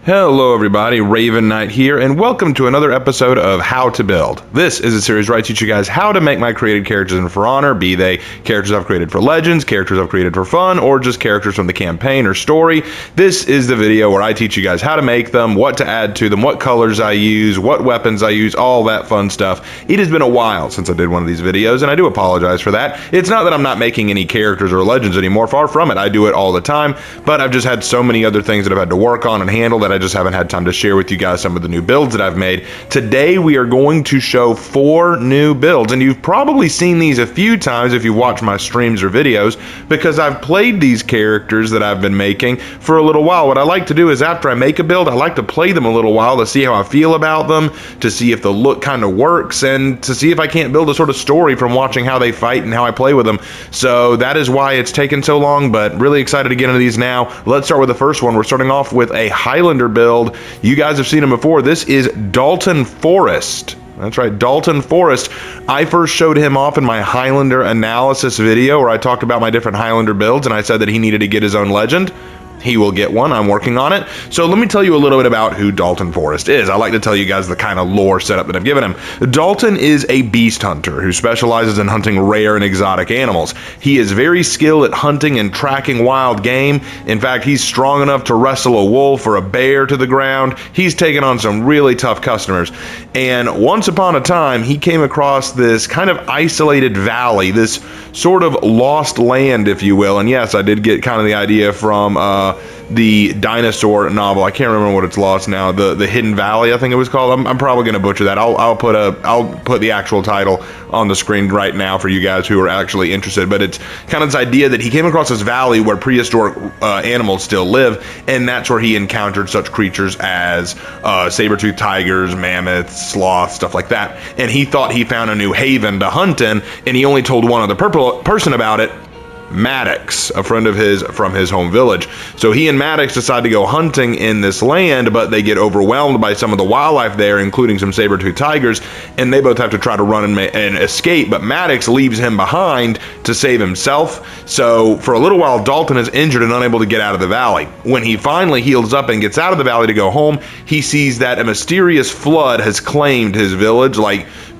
Hello everybody, Raven Knight here, and welcome to another episode of How to Build. This is a series where I teach you guys how to make my created characters in For Honor, be they characters I've created for Legends, characters I've created for fun, or just characters from the campaign or story. This is the video where I teach you guys how to make them, what to add to them, what colors I use, what weapons I use, all that fun stuff. It has been a while since I did one of these videos, and I do apologize for that. It's not that I'm not making any characters or Legends anymore, far from it. I do it all the time, but I've just had so many other things that I've had to work on and handle that I just haven't had time to share with you guys some of the new builds that I've made. Today we are going to show 4 new builds, and you've probably seen these a few times if you watch my streams or videos, because I've played these characters that I've been making for a little while. What I like to do is after I make a build, I like to play them a little while to see how I feel about them, to see if the look kind of works, and to see if I can't build a sort of story from watching how they fight and how I play with them. So that is why it's taken so long, but really excited to get into these now. Let's start with the first one. We're starting off with a Highlander build. You guys have seen him before. This is Dalton Forrest. That's right, Dalton Forrest. I first showed him off in my Highlander analysis video where I talked about my different Highlander builds, and I said that he needed to get his own legend. He will get one. I'm working on it. So let me tell you a little bit about who Dalton Forrest is. I like to tell you guys the kind of lore setup that I've given him. Dalton is a beast hunter who specializes in hunting rare and exotic animals. He is very skilled at hunting and tracking wild game. In fact, he's strong enough to wrestle a wolf or a bear to the ground. He's taken on some really tough customers. And once upon a time, he came across this kind of isolated valley, this sort of lost land, if you will. And yes, I did get kind of the idea from the dinosaur novel. I can't remember what it's lost now. The Hidden Valley, I think it was called. I'm probably going to butcher that. I'll put the actual title on the screen right now for you guys who are actually interested. But it's kind of this idea that he came across this valley where prehistoric animals still live, and that's where he encountered such creatures as saber-toothed tigers, mammoths, sloths, stuff like that. And he thought he found a new haven to hunt in, and he only told one other person about it, Maddox, a friend of his from his home village. So he and Maddox decide to go hunting in this land, but they get overwhelmed by some of the wildlife there, including some saber-toothed tigers, and they both have to try to run and escape, but Maddox leaves him behind to save himself. So for a little while, Dalton is injured and unable to get out of the valley. When he finally heals up and gets out of the valley to go home, he sees that a mysterious flood has claimed his village.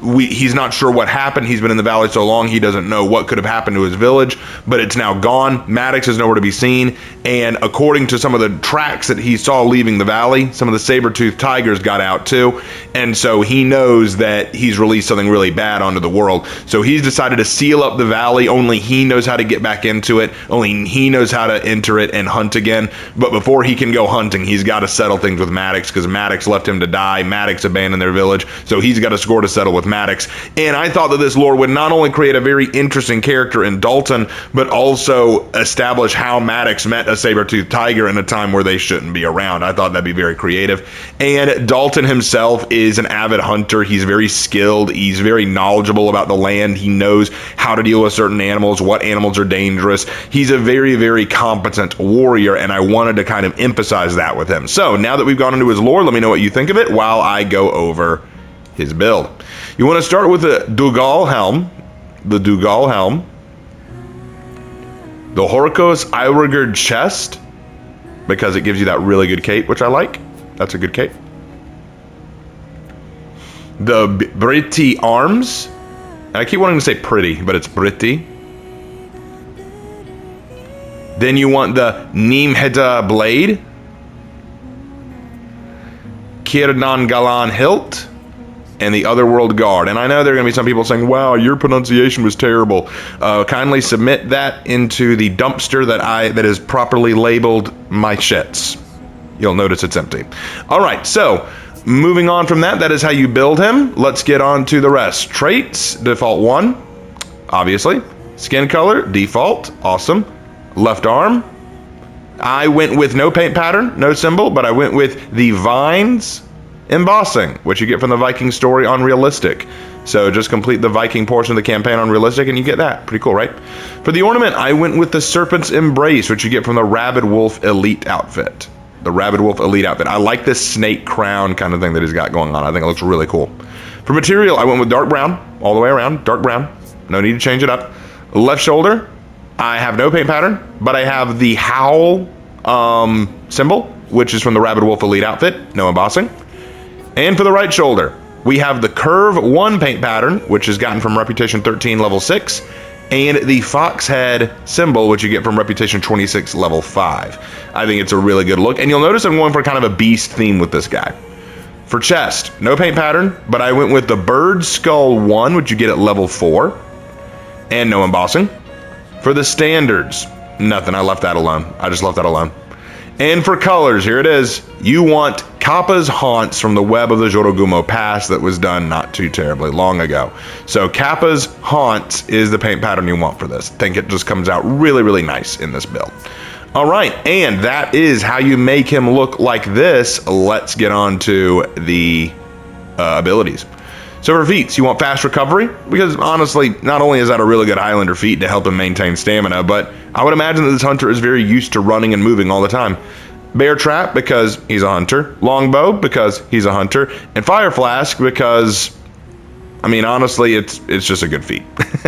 He's not sure what happened. He's been in the valley so long, he doesn't know what could have happened to his village, but it's now gone. Maddox is nowhere to be seen, and according to some of the tracks that he saw leaving the valley, some of the saber-toothed tigers got out too, and so he knows that he's released something really bad onto the world. So he's decided to seal up the valley. Only he knows how to get back into it. Only he knows how to enter it and hunt again. But before he can go hunting, he's got to settle things with Maddox, because Maddox left him to die. Maddox abandoned their village, so he's got a score to settle with Maddox. And I thought that this lore would not only create a very interesting character in Dalton, but also establish how Maddox met a saber-toothed tiger in a time where they shouldn't be around. I thought that'd be very creative. And Dalton himself is an avid hunter. He's very skilled. He's very knowledgeable about the land. He knows how to deal with certain animals, what animals are dangerous. He's a very, very competent warrior, and I wanted to kind of emphasize that with him. So now that we've gone into his lore, let me know what you think of it while I go over his build. You want to start with the Dougal helm, the Horkos Iwergard chest, because it gives you that really good cape, which I like. That's a good cape. The Britti arms. I keep wanting to say pretty, but it's Britti. Then you want the Nimue blade, Kirnan Galan hilt, and the Otherworld Guard. And I know there are going to be some people saying, wow, your pronunciation was terrible. Kindly submit that into the dumpster that is properly labeled my shits. You'll notice it's empty. All right, so moving on from that is how you build him. Let's get on to the rest. Traits, default 1, obviously. Skin color, default, awesome. Left arm, I went with no paint pattern, no symbol, but I went with the vines embossing, which you get from the Viking story on Realistic. So just complete the Viking portion of the campaign on Realistic and you get that. Pretty cool, right? For the ornament, I went with the Serpent's Embrace, which you get from the Rabid Wolf Elite outfit. The Rabid Wolf Elite outfit. I like this snake crown kind of thing that he's got going on. I think it looks really cool. For material, I went with dark brown, all the way around, dark brown. No need to change it up. Left shoulder, I have no paint pattern, but I have the Howl symbol. which is from the Rabid Wolf Elite outfit, no embossing. And for the right shoulder, we have the Curve 1 paint pattern, which is gotten from Reputation 13 level 6, and the Fox Head symbol, which you get from Reputation 26 level 5. I think it's a really good look, and you'll notice I'm going for kind of a beast theme with this guy. For chest, no paint pattern, but I went with the Bird Skull 1, which you get at level 4, and no embossing. For the standards, nothing, I left that alone. I just left that alone. And for colors, here it is. You want Kappa's Haunts from the Web of the Jorogumo Pass that was done not too terribly long ago. So Kappa's Haunts is the paint pattern you want for this. I think it just comes out really, really nice in this build. All right, and that is how you make him look like this. Let's get on to the abilities. So for feats, you want fast recovery, because honestly, not only is that a really good Highlander feat to help him maintain stamina, but I would imagine that this hunter is very used to running and moving all the time. Bear Trap, because he's a hunter. Longbow, because he's a hunter. And Fire Flask, because, I mean, honestly, it's just a good feat.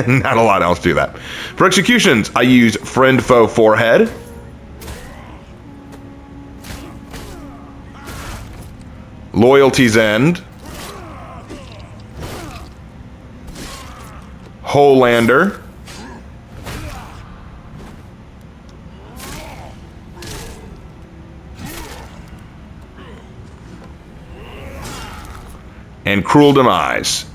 Not a lot else to that. For executions, I use Friend Foe Forehead. Loyalty's End. Highlander. And Cruel Demise.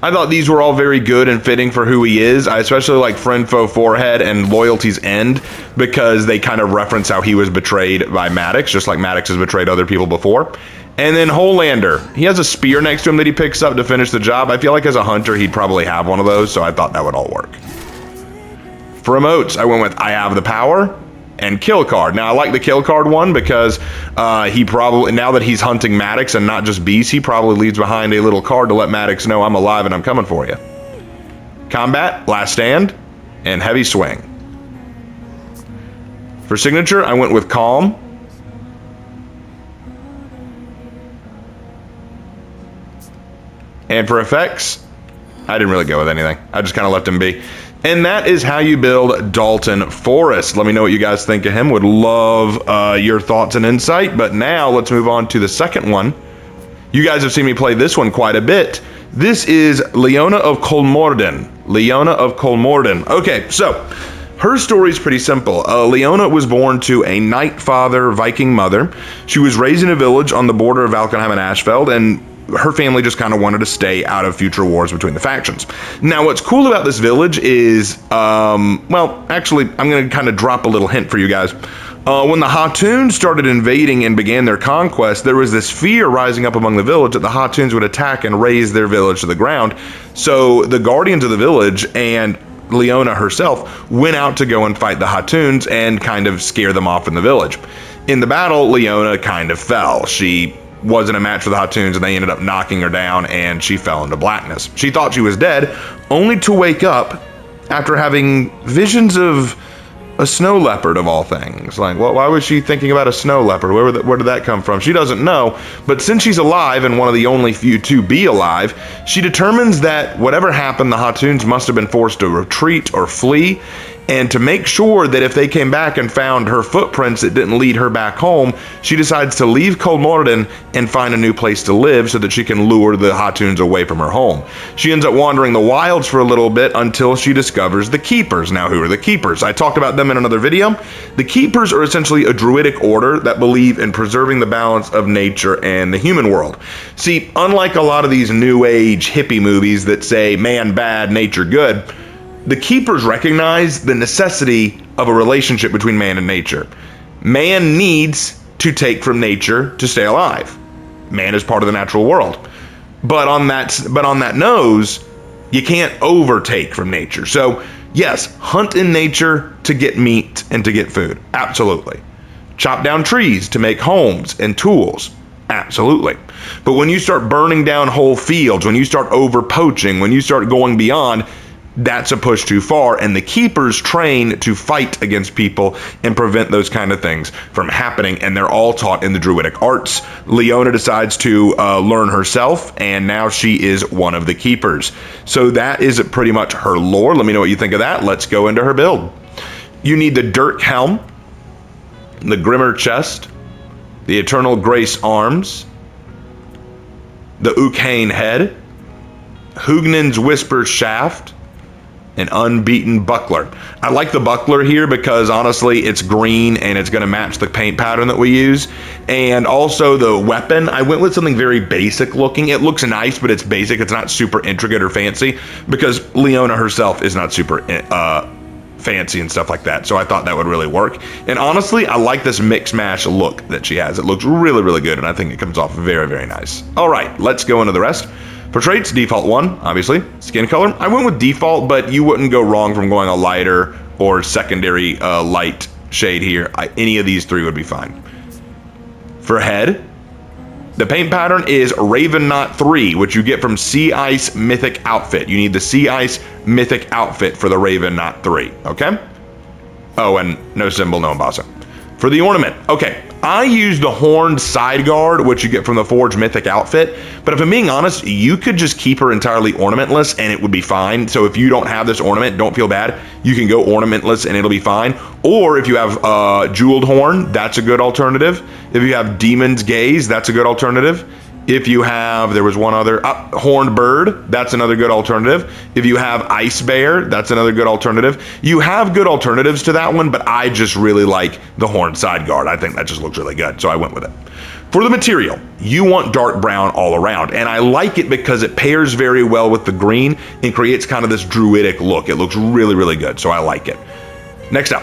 I thought these were all very good and fitting for who he is. I especially like Friend Foe Forehead and Loyalty's End because they kind of reference how he was betrayed by Maddox, just like Maddox has betrayed other people before. And then Highlander, he has a spear next to him that he picks up to finish the job. I feel like as a hunter, he'd probably have one of those, so I thought that would all work. For emotes, I went with I Have the Power and Kill Card. Now, I like the Kill Card one because he probably, now that he's hunting Maddox and not just beasts, he probably leaves behind a little card to let Maddox know I'm alive and I'm coming for you. Combat, Last Stand, and Heavy Swing. For signature, I went with Calm. And for effects, I didn't really go with anything. I just kind of left him be. And that is how you build Dalton Forrest. Let me know what you guys think of him. Would love your thoughts and insight. But now let's move on to the second one. You guys have seen me play this one quite a bit. This is Leona of Kolmorden. Leona of Kolmorden. Okay, so her story is pretty simple. Leona was born to a Knight father, Viking mother. She was raised in a village on the border of Valkenheim and Ashfeld, and her family just kind of wanted to stay out of future wars between the factions. Now, what's cool about this village is, well, actually, I'm going to kind of drop a little hint for you guys. When the Hatuns started invading and began their conquest, there was this fear rising up among the village that the Hatuns would attack and raze their village to the ground. So the guardians of the village and Leona herself went out to go and fight the Hatuns and kind of scare them off in the village. In the battle, Leona kind of fell. She wasn't a match for the Hatuns, and they ended up knocking her down, and she fell into blackness. She thought she was dead, only to wake up after having visions of a snow leopard, of all things. Like, well, why was she thinking about a snow leopard? Where did that come from? She doesn't know, but since she's alive and one of the only few to be alive, she determines that whatever happened, the Hatuns must have been forced to retreat or flee. And to make sure that if they came back and found her footprints that didn't lead her back home, she decides to leave Kolmorden and find a new place to live so that she can lure the Hatuns away from her home. She ends up wandering the wilds for a little bit until she discovers the Keepers. Now, who are the Keepers? I talked about them in another video. The Keepers are essentially a druidic order that believe in preserving the balance of nature and the human world. See, unlike a lot of these new age hippie movies that say man bad, nature good, the Keepers recognize the necessity of a relationship between man and nature. Man needs to take from nature to stay alive. Man is part of the natural world. But on that nose, you can't overtake from nature. So yes, hunt in nature to get meat and to get food. Absolutely. Chop down trees to make homes and tools. Absolutely. But when you start burning down whole fields, when you start over poaching, when you start going beyond, that's a push too far, and the keepers train to fight against people and prevent those kind of things from happening, and they're all taught in the druidic arts. Leona decides to learn herself, and now she is one of the keepers. So that is pretty much her lore. Let me know what you think of that. Let's go into her build. You need the Dirk Helm, the Grimmer Chest, the Eternal Grace Arms, the Ukane Head, Hugnan's Whisper Shaft, an Unbeaten Buckler. I like the buckler here because honestly it's green and it's going to match the paint pattern that we use. And also the weapon, I went with something very basic looking. It looks nice, but it's basic. It's not super intricate or fancy because Leona herself is not super fancy and stuff like that. So I thought that would really work. And honestly, I like this mix mash look that she has. It looks really, really good, and I think it comes off very, very nice. All right, let's go into the rest. For traits, default 1, obviously. Skin color, I went with default, but you wouldn't go wrong from going a lighter or secondary light shade here. Any of these 3 would be fine. For head, the paint pattern is Raven Knot 3, which you get from Sea Ice Mythic Outfit. You need the Sea Ice Mythic Outfit for the Raven Knot 3, okay? Oh, and no symbol, no embossing. For the ornament, okay, I used the Horned Side Guard, which you get from the Forge Mythic Outfit, but if I'm being honest, you could just keep her entirely ornamentless and it would be fine. So if you don't have this ornament, don't feel bad. You can go ornamentless and it'll be fine. Or if you have Jeweled Horn, that's a good alternative. If you have Demon's Gaze, that's a good alternative. If you have, there was one other, Horned Bird, that's another good alternative. If you have Ice Bear, that's another good alternative. You have good alternatives to that one, but I just really like the Horned Side Guard. I think that just looks really good, so I went with it. For the material, you want dark brown all around, and I like it because it pairs very well with the green and creates kind of this druidic look. It looks really, really good, so I like it. Next up.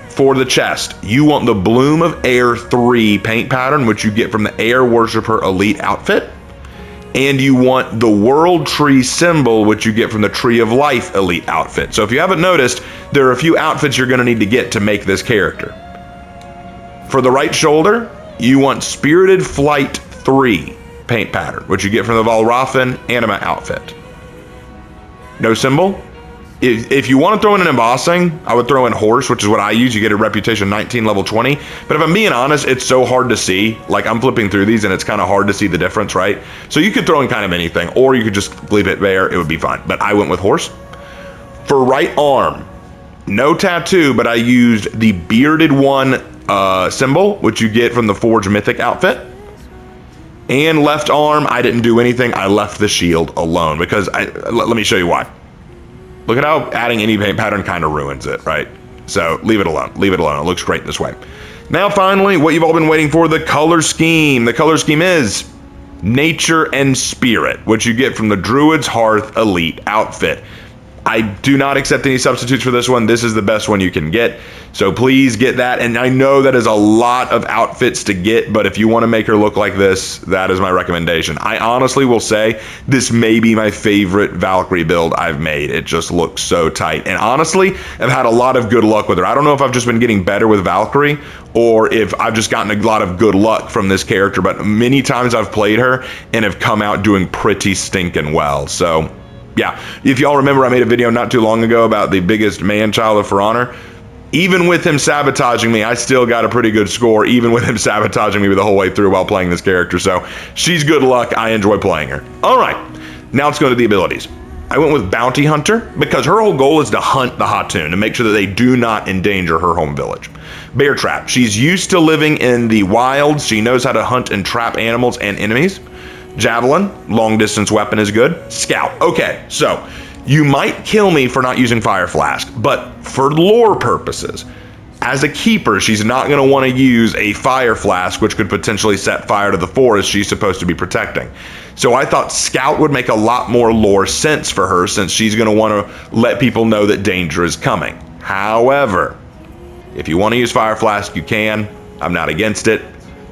For the chest, you want the Bloom of Air 3 paint pattern, which you get from the Air Worshipper Elite outfit. And you want the World Tree symbol, which you get from the Tree of Life Elite outfit. So if you haven't noticed, there are a few outfits you're going to need to get to make this character. For the right shoulder, you want Spirited Flight 3 paint pattern, which you get from the Valrafen Anima outfit. No symbol? If you want to throw in an embossing, I would throw in Horse, which is what I use. You get a Reputation 19, level 20. But if I'm being honest, it's so hard to see. Like, I'm flipping through these, and it's kind of hard to see the difference, right? So you could throw in kind of anything, or you could just leave it there. It would be fine. But I went with Horse. For right arm, no tattoo, but I used the Bearded One symbol, which you get from the Forge Mythic outfit. And left arm, I didn't do anything. I left the shield alone because let me show you why. Look at how adding any paint pattern kind of ruins it, right? So leave it alone. Leave it alone. It looks great this way. Now, finally, what you've all been waiting for, the color scheme. The color scheme is Nature and Spirit, which you get from the Druid's Hearth Elite outfit. I do not accept any substitutes for this one. This is the best one you can get. So please get that. And I know that is a lot of outfits to get, but if you want to make her look like this, that is my recommendation. I honestly will say this may be my favorite Valkyrie build I've made. It just looks so tight. And honestly, I've had a lot of good luck with her. I don't know if I've just been getting better with Valkyrie or if I've just gotten a lot of good luck from this character, but many times I've played her and have come out doing pretty stinking well. So yeah, if y'all remember, I made a video not too long ago about the biggest man-child of For Honor. Even with him sabotaging me, I still got a pretty good score, even with him sabotaging me the whole way through while playing this character. So she's good luck. I enjoy playing her. All right, now let's go to the abilities. I went with Bounty Hunter because her whole goal is to hunt the Hatun to make sure that they do not endanger her home village. Bear Trap. She's used to living in the wilds. She knows how to hunt and trap animals and enemies. Javelin, long distance weapon is good. Scout, okay, so you might kill me for not using Fire Flask, but for lore purposes, as a keeper, she's not going to want to use a Fire Flask, which could potentially set fire to the forest she's supposed to be protecting. So I thought Scout would make a lot more lore sense for her since she's going to want to let people know that danger is coming. However, if you want to use Fire Flask, you can. I'm not against it.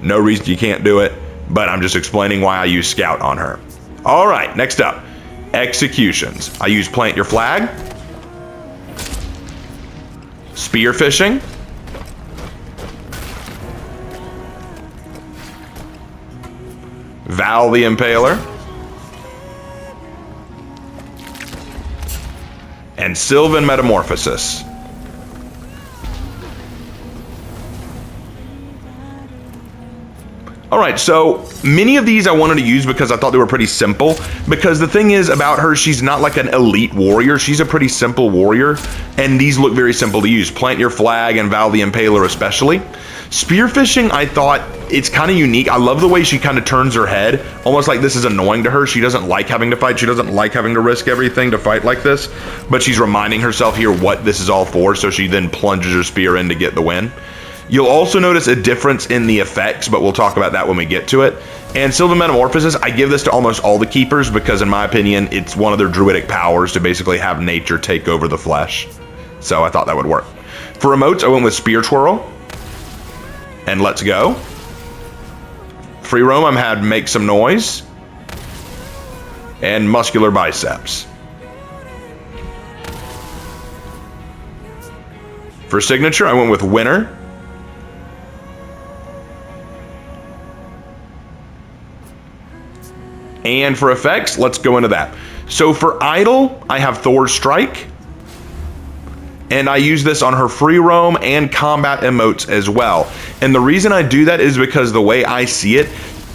No reason you can't do it. But I'm just explaining why I use Scout on her. All right, next up, executions. I use Plant Your Flag, Spearfishing, Val the Impaler, and Sylvan Metamorphosis. Alright, so many of these I wanted to use because I thought they were pretty simple. Because the thing is about her, she's not like an elite warrior. She's a pretty simple warrior. And these look very simple to use. Plant Your Flag and Val the Impaler especially. Spearfishing, I thought it's kind of unique. I love the way she kind of turns her head. Almost like this is annoying to her. She doesn't like having to fight. She doesn't like having to risk everything to fight like this. But she's reminding herself here what this is all for. So she then plunges her spear in to get the win. You'll also notice a difference in the effects, but we'll talk about that when we get to it. And Sylvan Metamorphosis, I give this to almost all the keepers because in my opinion, it's one of their druidic powers to basically have nature take over the flesh. So I thought that would work. For emotes, I went with Spear Twirl and Let's Go. Free Roam, I had Make Some Noise and Muscular Biceps. For signature, I went with Winner. And for effects, let's go into that. So for Idol, I have Thor's Strike. And I use this on her free roam and combat emotes as well. And the reason I do that is because the way I see it,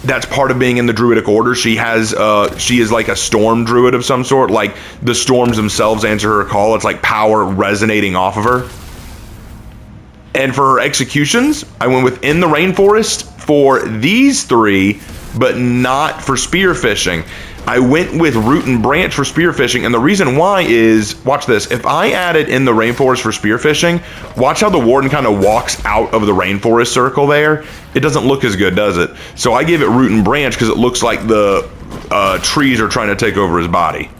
that's part of being in the Druidic Order. She is like a storm druid of some sort. Like the storms themselves answer her call. It's like power resonating off of her. And for her executions, I went with In the Rainforest for these three, but not for spearfishing. I went with Root and Branch for spearfishing, and the reason why is, watch this, if I added In the Rainforest for spearfishing, watch how the Warden kind of walks out of the rainforest circle there. It doesn't look as good, does it? So I gave it Root and Branch because it looks like the trees are trying to take over his body.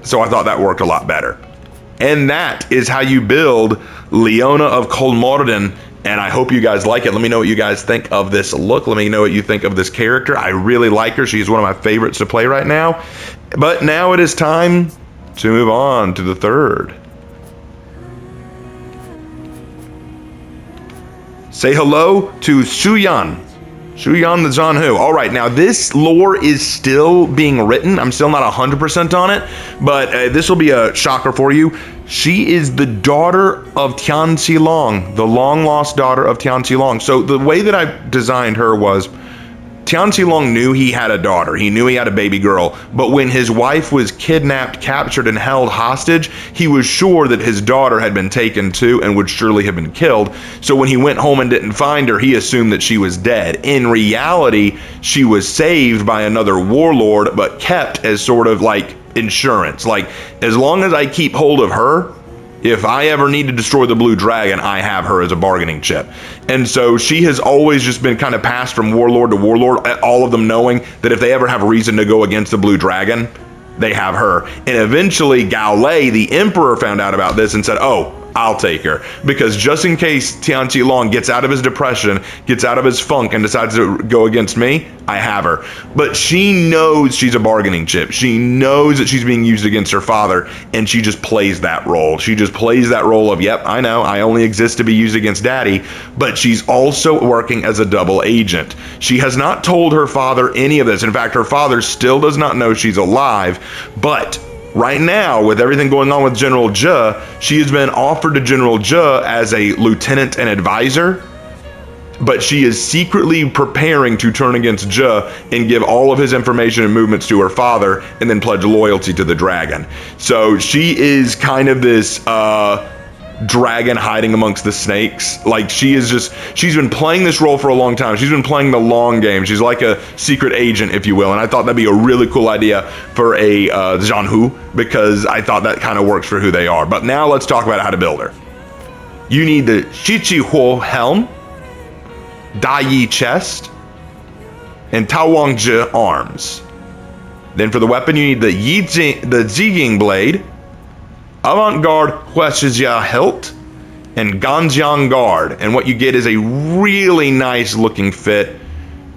So I thought that worked a lot better. And that is how you build Leona of Kolmorden. And I hope you guys like it. Let me know what you guys think of this look. Let me know what you think of this character. I really like her. She's one of my favorites to play right now. But now it is time to move on to the third. Say hello to Suyan. Suyan the Zhanhu. All right, now this lore is still being written. I'm still not 100% on it, but this will be a shocker for you. She is the daughter of Tian Xilong, the long-lost daughter of Tian Xilong. So the way that I designed her was, Tian Xilong knew he had a daughter. He knew he had a baby girl. But when his wife was kidnapped, captured, and held hostage, he was sure that his daughter had been taken too and would surely have been killed. So when he went home and didn't find her, he assumed that she was dead. In reality, she was saved by another warlord, but kept as sort of like insurance. Like, as long as I keep hold of her, if I ever need to destroy the blue dragon, I have her as a bargaining chip. And so she has always just been kind of passed from warlord to warlord, all of them knowing that if they ever have a reason to go against the blue dragon, they have her. And eventually Gao Lei, the emperor, found out about this and said, oh, I'll take her. Because just in case Tian Xilong gets out of his depression, gets out of his funk, and decides to go against me, I have her. But she knows she's a bargaining chip. She knows that she's being used against her father, and she just plays that role. She just plays that role of, yep, I know, I only exist to be used against daddy, but she's also working as a double agent. She has not told her father any of this. In fact, her father still does not know she's alive, but right now, with everything going on with General Zhe, she has been offered to General Zhe as a lieutenant and advisor, but she is secretly preparing to turn against Zhe and give all of his information and movements to her father and then pledge loyalty to the dragon. So she is kind of this dragon hiding amongst the snakes. Like, she's been playing this role for a long time. She's been playing the long game. She's like a secret agent, if you will. And I thought that'd be a really cool idea for a Zhanhu, because I thought that kind of works for who they are. But now let's talk about how to build her. You need the Shichi Huo helm, Da Yi chest, and Tao Wang Zhe arms. Then for the weapon, you need the Ziging blade, Avant-Garde Hueshijia hilt, and Ganjiang guard. And what you get is a really nice looking fit.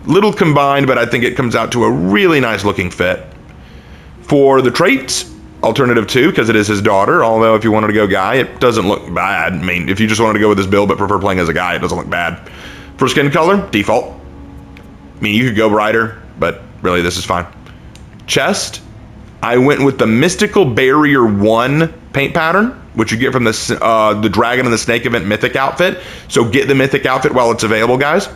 Little combined, but I think it comes out to a really nice looking fit. For the traits, alternative 2, because it is his daughter, although if you wanted to go guy, it doesn't look bad. I mean, if you just wanted to go with this build but prefer playing as a guy, it doesn't look bad. For skin color, default. I mean, you could go brighter, but really this is fine. Chest, I went with the Mystical Barrier 1 paint pattern, which you get from the Dragon and the Snake event Mythic outfit. So get the Mythic outfit while it's available, guys.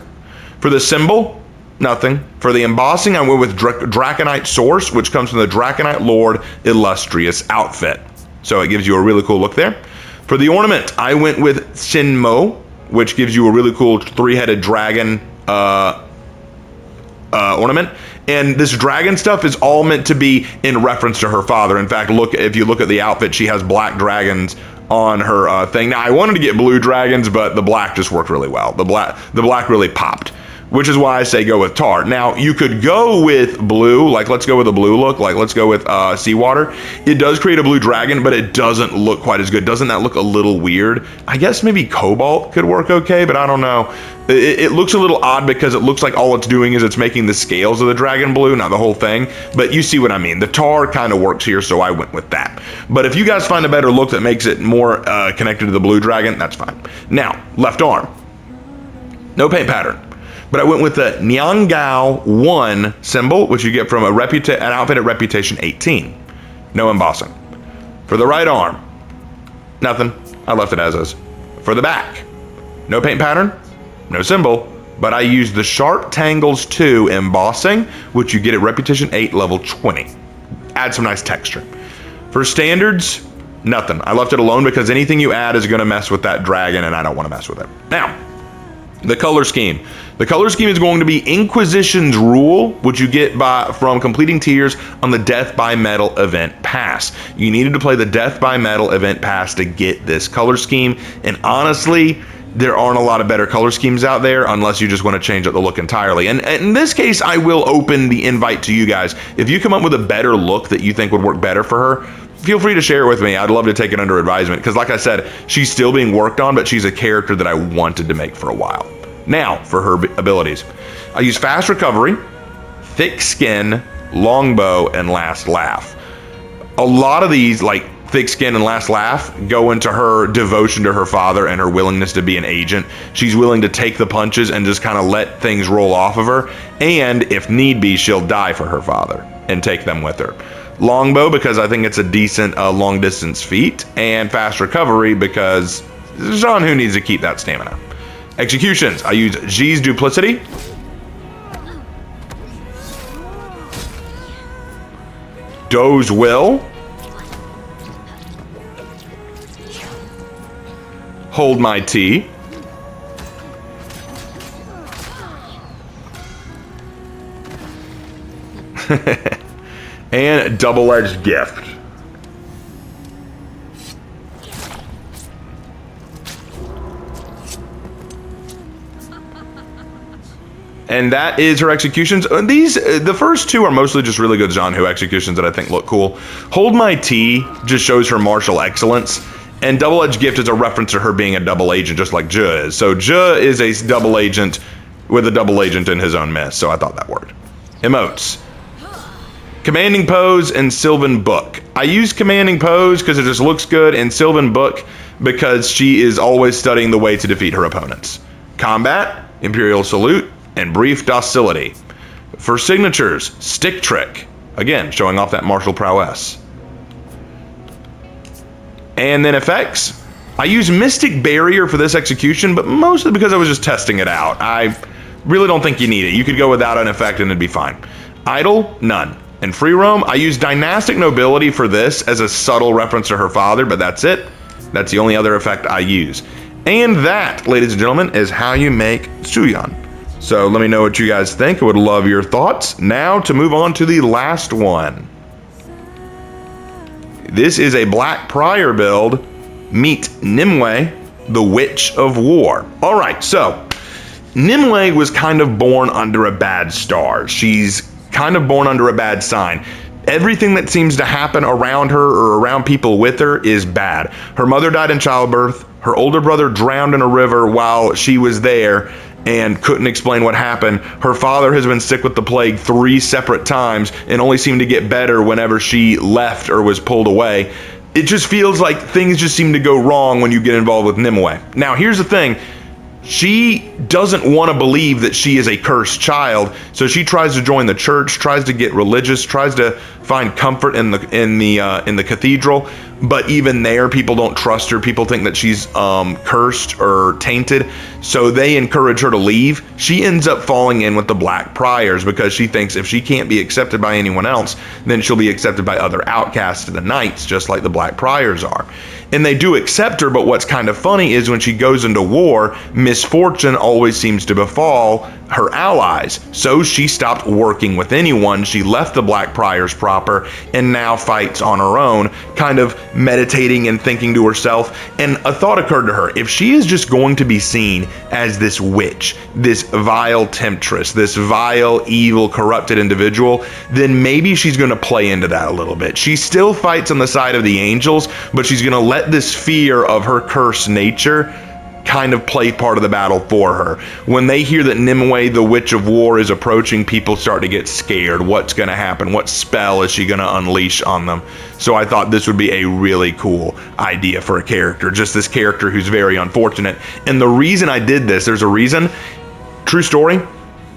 For the symbol, nothing. For the embossing, I went with Draconite Source, which comes from the Draconite Lord Illustrious outfit. So it gives you a really cool look there. For the ornament, I went with Nimue, which gives you a really cool 3-headed dragon ornament. And this dragon stuff is all meant to be in reference to her father. In fact, if you look at the outfit, she has black dragons on her thing. Now, I wanted to get blue dragons, but the black just worked really well. The black really popped, which is why I say go with tar. Now, you could go with blue, like let's go with a blue look, like let's go with seawater. It does create a blue dragon, but it doesn't look quite as good. Doesn't that look a little weird? I guess maybe cobalt could work okay, but I don't know. It looks a little odd because it looks like all it's doing is it's making the scales of the dragon blue, not the whole thing. But you see what I mean. The tar kind of works here, so I went with that. But if you guys find a better look that makes it more connected to the blue dragon, that's fine. Now, left arm. No paint pattern. But I went with the Niangao 1 symbol, which you get from an outfit at Reputation 18. No embossing. For the right arm, nothing. I left it as is. For the back, no paint pattern, no symbol, but I used the Sharp Tangles 2 embossing, which you get at Reputation 8, level 20. Add some nice texture. For standards, nothing. I left it alone because anything you add is going to mess with that dragon, and I don't want to mess with it. Now, the color scheme. The color scheme is going to be Inquisition's Rule, which you get from completing tiers on the Death by Metal event pass. You needed to play the Death by Metal event pass to get this color scheme, and honestly, there aren't a lot of better color schemes out there unless you just want to change up the look entirely. And in this case, I will open the invite to you guys. If you come up with a better look that you think would work better for her, feel free to share it with me. I'd love to take it under advisement because like I said, she's still being worked on, but she's a character that I wanted to make for a while. Now, for her abilities. I use Fast Recovery, Thick Skin, Longbow, and Last Laugh. A lot of these, like Thick Skin and Last Laugh, go into her devotion to her father and her willingness to be an agent. She's willing to take the punches and just kind of let things roll off of her. And if need be, she'll die for her father and take them with her. Longbow, because I think it's a decent long distance feat. And Fast Recovery, because Zhanhu needs to keep that stamina. Executions, I use G's Duplicity. Doe's Will. Hold My Tea. And Double-Edged Gift. And that is her executions. The first two are mostly just really good Zhanhu executions that I think look cool. Hold My Tea just shows her martial excellence. And Double-Edged Gift is a reference to her being a double agent, just like Zhe is. So Zhe is a double agent with a double agent in his own mess. So I thought that worked. Emotes. Commanding Pose and Sylvan Book. I use Commanding Pose because it just looks good, and Sylvan Book because she is always studying the way to defeat her opponents. Combat, Imperial Salute, and Brief Docility. For signatures, Stick Trick. Again, showing off that martial prowess. And then effects. I use Mystic Barrier for this execution, but mostly because I was just testing it out. I really don't think you need it. You could go without an effect and it'd be fine. Idle, none. And Free Roam, I use Dynastic Nobility for this as a subtle reference to her father, but that's it. That's the only other effect I use. And that, ladies and gentlemen, is how you make Suyan. So let me know what you guys think. I would love your thoughts. Now to move on to the last one. This is a Black Prior build. Meet Nimue, the Witch of War. All right, so Nimue was kind of born under a bad star. She's kind of born under a bad sign. Everything that seems to happen around her or around people with her is bad. Her mother died in childbirth. Her older brother drowned in a river while she was there and couldn't explain what happened. Her father has been sick with the plague 3 separate times and only seemed to get better whenever she left or was pulled away. It just feels like things just seem to go wrong when you get involved with Nimue. Now, here's the thing. she doesn't want to believe that she is a cursed child, so she tries to join the church, tries to get religious, tries to find comfort in the cathedral. But even there, people don't trust her. People think that she's cursed or tainted, so they encourage her to leave. She ends up falling in with the Black Priors because she thinks if she can't be accepted by anyone else, then she'll be accepted by other outcasts of the Knights, just like the Black Priors are. And they do accept her, but what's kind of funny is when she goes into war, misfortune always seems to befall her allies. So she stopped working with anyone. She left the Black Priors proper and now fights on her own, kind of meditating and thinking to herself. And a thought occurred to her: if she is just going to be seen as this witch, this vile temptress, this vile, evil, corrupted individual, then maybe she's going to play into that a little bit. She still fights on the side of the angels, but she's going to let this fear of her cursed nature kind of play part of the battle for her. When they hear that Nimue, the Witch of War, is approaching, people start to get scared. What's going to happen? What spell is she going to unleash on them? So I thought this would be a really cool idea for a character, just this character who's very unfortunate. And the reason I did this, there's a reason. True story.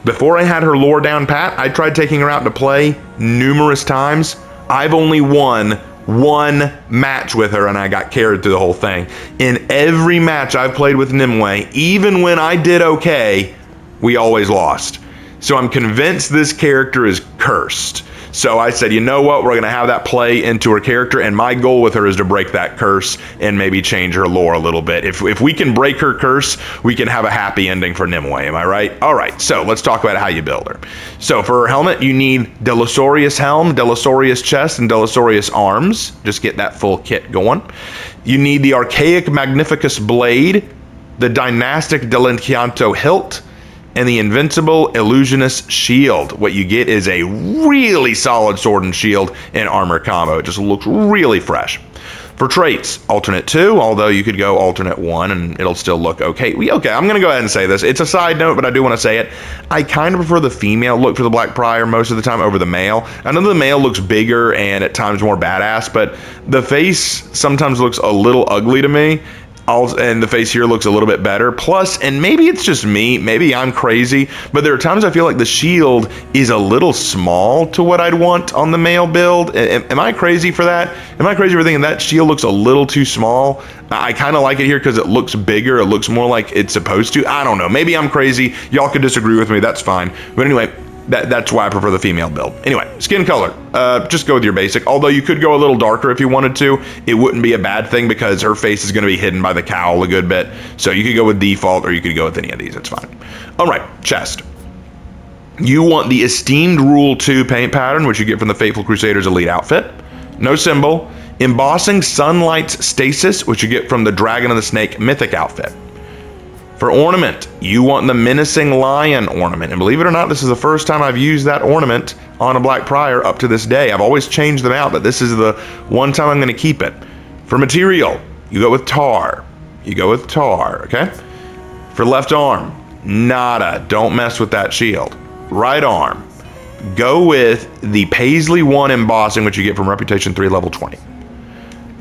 Before I had her lore down pat, I tried taking her out to play numerous times. I've only won one match with her, and I got carried through the whole thing. In every match I've played with Nimue, even when I did okay, we always lost. So I'm convinced this character is cursed. So I said, you know what, we're going to have that play into her character, and my goal with her is to break that curse and maybe change her lore a little bit. If we can break her curse, we can have a happy ending for Nimue, am I right? All right, so let's talk about how you build her. So for her helmet, you need Delosaurius helm, Delosaurius chest, and Delosaurius arms. Just get that full kit going. You need the Archaic Magnificus blade, the Dynastic Delenchianto hilt, and the Invincible Illusionist shield. What you get is a really solid sword and shield and armor combo. It just looks really fresh. For traits, alternate 2, although you could go alternate 1 and it'll still look okay. Okay, I'm gonna go ahead and say this. It's a side note, but I do want to say it. I kind of prefer the female look for the Black Prior most of the time over the male. I know the male looks bigger and at times more badass, but the face sometimes looks a little ugly to me. And the face here looks a little bit better. Plus, and maybe it's just me, maybe I'm crazy, but there are times I feel like the shield is a little small to what I'd want on the male build. Am I crazy for that? Am I crazy for thinking that shield looks a little too small? I kind of like it here because it looks bigger. It looks more like it's supposed to. I don't know. Maybe I'm crazy. Y'all could disagree with me. That's fine. But anyway, that's why I prefer the female build. Anyway, skin color. Just go with your basic. Although you could go a little darker if you wanted to. It wouldn't be a bad thing because her face is going to be hidden by the cowl a good bit. So you could go with default or you could go with any of these. It's fine. All right, chest. You want the Esteemed Rule 2 paint pattern, which you get from the Faithful Crusaders Elite outfit. No symbol. Embossing Sunlight's Stasis, which you get from the Dragon and the Snake Mythic outfit. For ornament, you want the Menacing Lion ornament. And believe it or not, this is the first time I've used that ornament on a Black Prior up to this day. I've always changed them out, but this is the one time I'm going to keep it. For material, you go with tar. You go with tar, okay? For left arm, nada. Don't mess with that shield. Right arm, go with the Paisley 1 embossing, which you get from Reputation 3 level 20.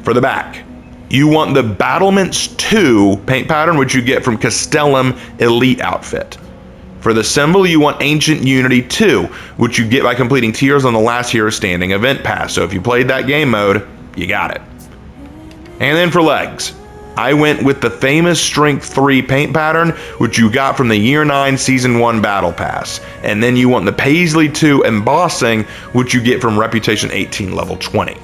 For the back, you want the Battlements 2 paint pattern, which you get from Castellum Elite outfit. For the symbol, you want Ancient Unity 2, which you get by completing Tears on the Last Hero Standing event pass. So if you played that game mode, you got it. And then for legs, I went with the famous Strength 3 paint pattern, which you got from the Year 9 Season 1 Battle Pass. And then you want the Paisley 2 embossing, which you get from Reputation 18 level 20.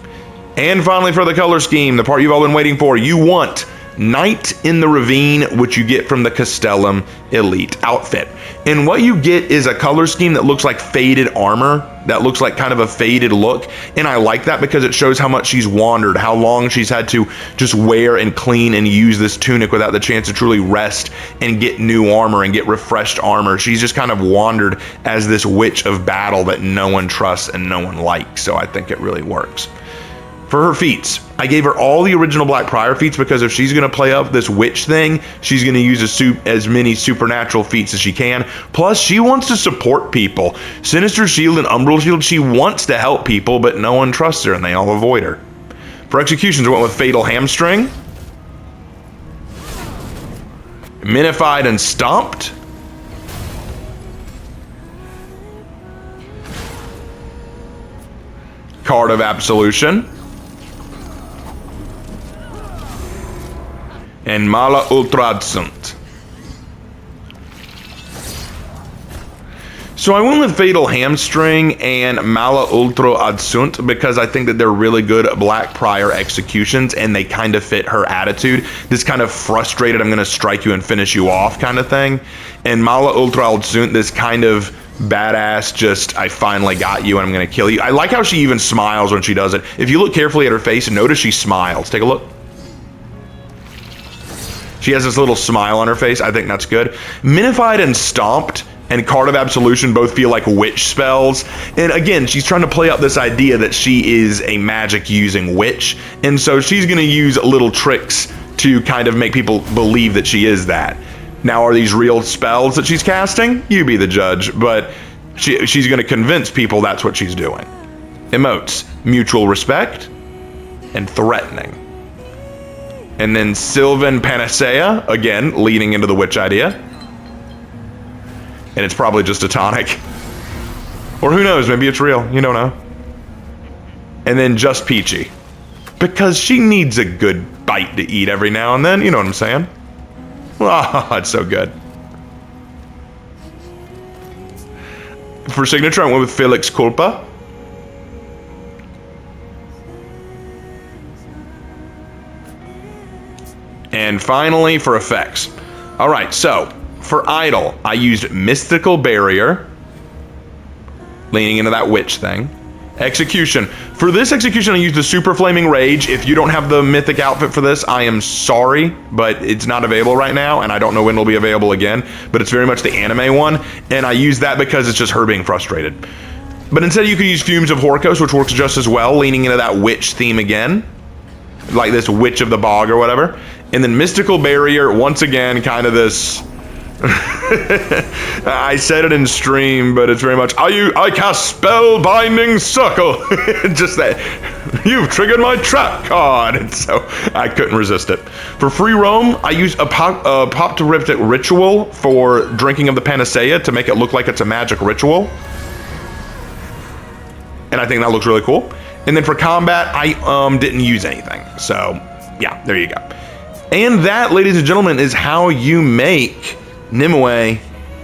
And finally, for the color scheme, the part you've all been waiting for, you want Night in the Ravine, which you get from the Castellum Elite outfit. And what you get is a color scheme that looks like faded armor, that looks like kind of a faded look. And I like that because it shows how much she's wandered, how long she's had to just wear and clean and use this tunic without the chance to truly rest and get new armor and get refreshed armor. She's just kind of wandered as this witch of battle that no one trusts and no one likes. So I think it really works. For her feats, I gave her all the original Black Prior feats because if she's going to play up this witch thing, she's going to use as many supernatural feats as she can. Plus, she wants to support people. Sinister Shield and Umbral Shield, she wants to help people, but no one trusts her and they all avoid her. For executions, I went with Fatal Hamstring. Minified and Stomped. Card of Absolution. And Mala Ultradsunt. So I went with Fatal Hamstring and Mala Ultra Adsunt because I think that they're really good Black Prior executions and they kind of fit her attitude. This kind of frustrated, I'm going to strike you and finish you off kind of thing. And Mala Ultra Adsunt, this kind of badass, just, I finally got you and I'm going to kill you. I like how she even smiles when she does it. If you look carefully at her face, notice she smiles. Take a look. She has this little smile on her face. I think that's good. Minified and Stomped and Card of Absolution both feel like witch spells. And again, she's trying to play up this idea that she is a magic using witch. And so she's going to use little tricks to kind of make people believe that she is that. Now, are these real spells that she's casting? You be the judge, but she's going to convince people that's what she's doing. Emotes, Mutual Respect and Threatening. And then Sylvan Panacea, again, leading into the witch idea. And it's probably just a tonic. Or who knows, maybe it's real, you don't know. And then Just Peachy. Because she needs a good bite to eat every now and then, you know what I'm saying? Oh, it's so good. For signature, I went with Felix Culpa. And finally, for effects. All right, so for Idol, I used Mystical Barrier, leaning into that witch thing. Execution. For this execution, I used the Super Flaming Rage. If you don't have the mythic outfit for this, I am sorry, but it's not available right now, and I don't know when it'll be available again, but it's very much the anime one, and I use that because it's just her being frustrated. But instead, you could use Fumes of Horkos, which works just as well, leaning into that witch theme again, like this Witch of the Bog or whatever. And then Mystical Barrier, once again, kind of this... I said it in stream, but it's very much, I cast Spellbinding Circle. Just that, you've triggered my trap card. And so I couldn't resist it. For free roam, I use a Apoptoryptic Ritual for drinking of the Panacea to make it look like it's a magic ritual. And I think that looks really cool. And then for combat, I didn't use anything. So yeah, there you go. And that, ladies and gentlemen, is how you make Nimue,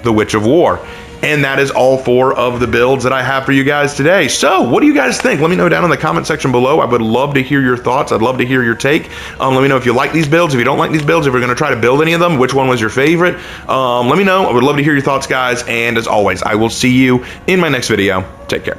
the Witch of War. And that is all 4 of the builds that I have for you guys today. So what do you guys think? Let me know down in the comment section below. I would love to hear your thoughts. I'd love to hear your take. Let me know if you like these builds, if you don't like these builds, if you're going to try to build any of them, which one was your favorite. Let me know. I would love to hear your thoughts, guys. And as always, I will see you in my next video. Take care.